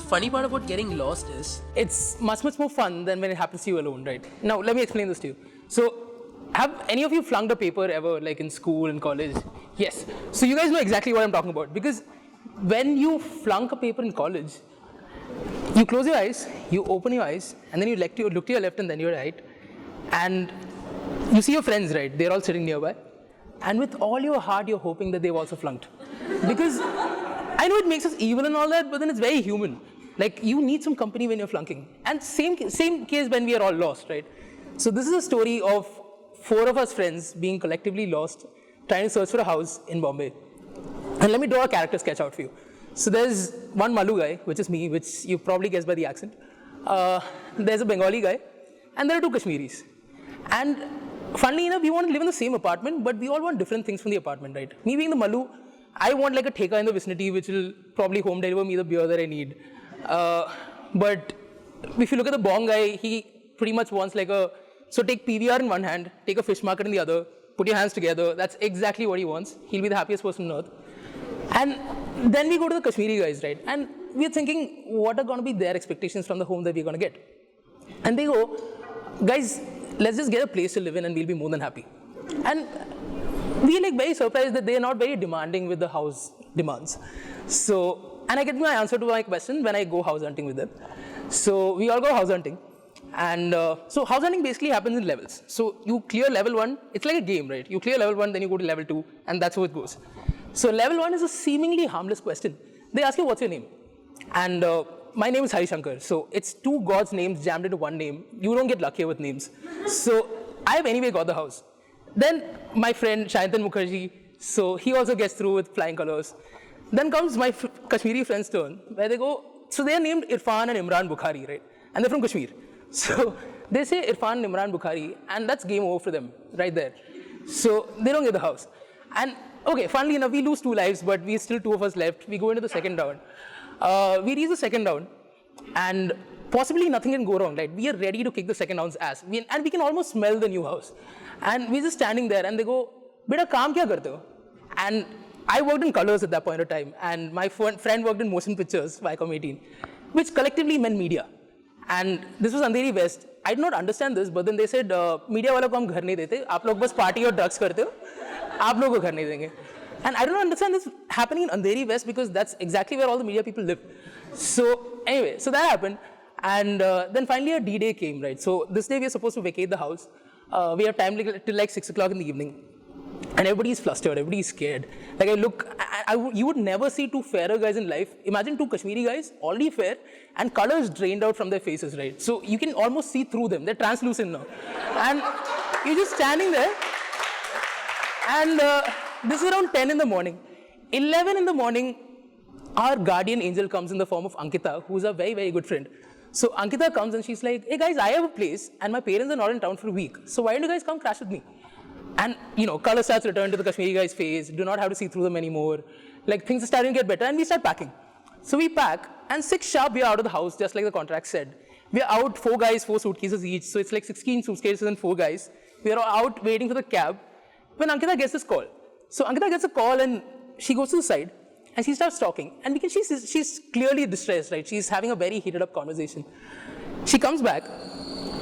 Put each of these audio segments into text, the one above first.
funny part about getting lost is it's much more fun than when it happens to you alone, right? Now, let me explain this to you. So, have any of you flunked a paper ever, like in school and college? Yes. So you guys know exactly what I'm talking about, because when you flunk a paper in college, you close your eyes, you open your eyes, and then you look to your left and then your right, and you see your friends, right? They're all sitting nearby, and with all your heart, you're hoping that they've also flunked, because I know it makes us evil and all that, but then it's very human. Like, you need some company when you're flunking. And same case when we are all lost, right? So this is a story of 4 of us friends being collectively lost, trying to search for a house in Bombay. And let me draw a character sketch out for you. So there's one Malu guy, which is me, which you probably guessed by the accent. There's a Bengali guy, and there are 2 Kashmiris. And funnily enough, we want to live in the same apartment, but we all want different things from the apartment, right? Me being the Malu, I want like a theka in the vicinity, which will probably home deliver me the beer that I need. But if you look at the Bong guy, he pretty much wants like so take PVR in one hand, take a fish market in the other, put your hands together. That's exactly what he wants. He'll be the happiest person on earth. And then we go to the Kashmiri guys, right? And we're thinking, what are going to be their expectations from the home that we're going to get? And they go, guys, let's just get a place to live in and we'll be more than happy. And we're like very surprised that they're not very demanding with the house demands. So, and I get my answer to my question when I go house hunting with them. So we all go house hunting. And so house hunting basically happens in levels. So you clear level 1, it's like a game, right? You clear level 1, then you go to level 2, and that's how it goes. So level 1 is a seemingly harmless question. They ask you, what's your name? And my name is Sankar. So it's 2 gods' names jammed into one name. You don't get luckier with names. So I have anyway got the house. Then my friend Shayantan Mukherjee, so he also gets through with flying colors. Then comes my Kashmiri friend's turn, where they go, so they're named Irfan and Imran Bukhari, right? And they're from Kashmir. So they say Irfan and Imran Bukhari, and that's game over for them, right there. So they don't get the house. And okay, funnily enough, we lose 2 lives, but we still 2 of us left. We go into the second round. We reach the second round, and possibly nothing can go wrong, right? We are ready to kick the second round's ass. And we can almost smell the new house. And we're just standing there, and they go, beta, kaam kya karte ho? And I worked in colors at that point of time, and my friend worked in motion pictures, Viacom 18, which collectively meant media. And this was Andheri West. I did not understand this, but then they said, media wala ko hum ghar nahi dete, aap log bas party aur drugs karte ho, aap logo ko ghar nahi denge. And I don't understand this happening in Andheri West, because that's exactly where all the media people live. So anyway, so that happened. And then finally a D-Day came, right? So this day we are supposed to vacate the house. We have time till like 6 o'clock in the evening. And everybody's flustered, everybody's scared. Like you would never see 2 fairer guys in life. Imagine 2 Kashmiri guys, already fair, and colors drained out from their faces, right? So you can almost see through them. They're translucent now. And you're just standing there. And this is around 10 in the morning. 11 in the morning, our guardian angel comes in the form of Ankita, who's a very, very good friend. So Ankita comes and she's like, hey guys, I have a place and my parents are not in town for a week. So why don't you guys come crash with me? And, color starts returning to the Kashmiri guy's face. Do not have to see through them anymore. Like, things are starting to get better, and we start packing. So we pack, and 6 sharp, we are out of the house, just like the contract said. We are out, 4 guys, 4 suitcases each. So it's like 16 suitcases and 4 guys. We are out waiting for the cab when Ankita gets this call. So Ankita gets a call, and she goes to the side, and she starts talking. And she's clearly distressed, right? She's having a very heated up conversation. She comes back,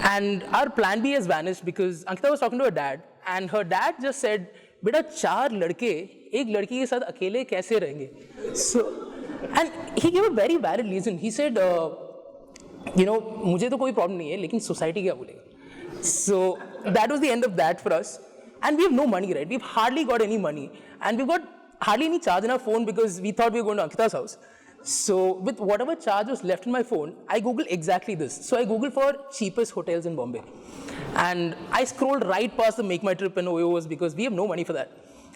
and our plan B has vanished because Ankita was talking to her dad. And her dad just said, beta, 4 ladke, ek ladki ke saath akele kaise rahenge? So, and he gave a very valid reason. He said, mujhe to koi problem nahi hai, lekin society kya bolega? So that was the end of that for us. And we have no money, right? We've hardly got any money. And we've got hardly any charge in our phone because we thought we were going to Ankita's house. So with whatever charge was left in my phone, I Googled exactly this. So I Googled for cheapest hotels in Bombay. And I scrolled right past the Make My Trip and OYOs because we have no money for that.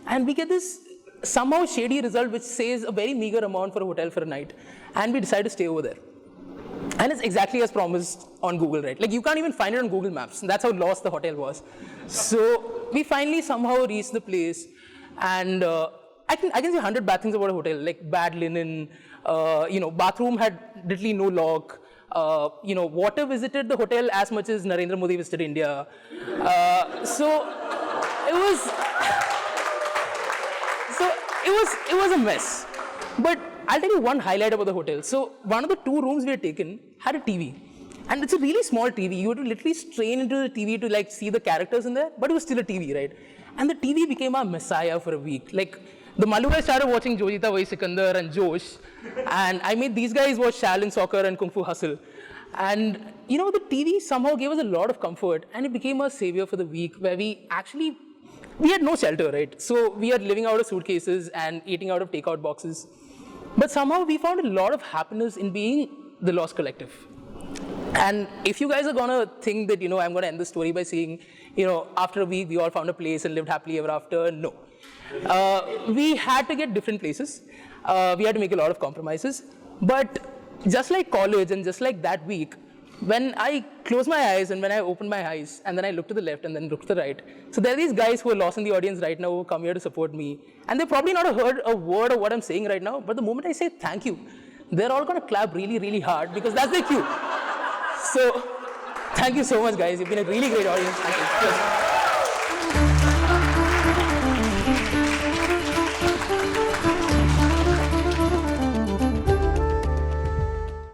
And we get this somehow shady result which says a very meager amount for a hotel for a night. And we decide to stay over there. And it's exactly as promised on Google, right? Like, you can't even find it on Google Maps. That's how lost the hotel was. So we finally somehow reached the place. And I can say 100 bad things about a hotel, like bad linen, bathroom had literally no lock. Water visited the hotel as much as Narendra Modi visited India. So it was a mess. But I'll tell you one highlight about the hotel. So one of the 2 rooms we had taken had a TV. And it's a really small TV. You had to literally strain into the TV to like see the characters in there, but it was still a TV, right? And the TV became our messiah for a week. Like, the Malu guys started watching Jojita Vai Sikandar and Josh. And I made these guys watch Shaolin Soccer and Kung Fu Hustle. And, you know, the TV somehow gave us a lot of comfort. And it became a savior for the week where we had no shelter, right? So we are living out of suitcases and eating out of takeout boxes. But somehow we found a lot of happiness in being the Lost Collective. And if you guys are gonna think that, you know, I'm gonna end the story by saying, you know, after a week we all found a place and lived happily ever after, no. We had to get different places. We had to make a lot of compromises. But just like college and just like that week, when I closed my eyes and when I opened my eyes and then I looked to the left and then looked to the right, so there are these guys who are lost in the audience right now who come here to support me. And they've probably not heard a word of what I'm saying right now, but the moment I say thank you, they're all gonna clap really, really hard because that's their cue. So, thank you so much, guys. You've been a really great audience. Thank you. Cheers.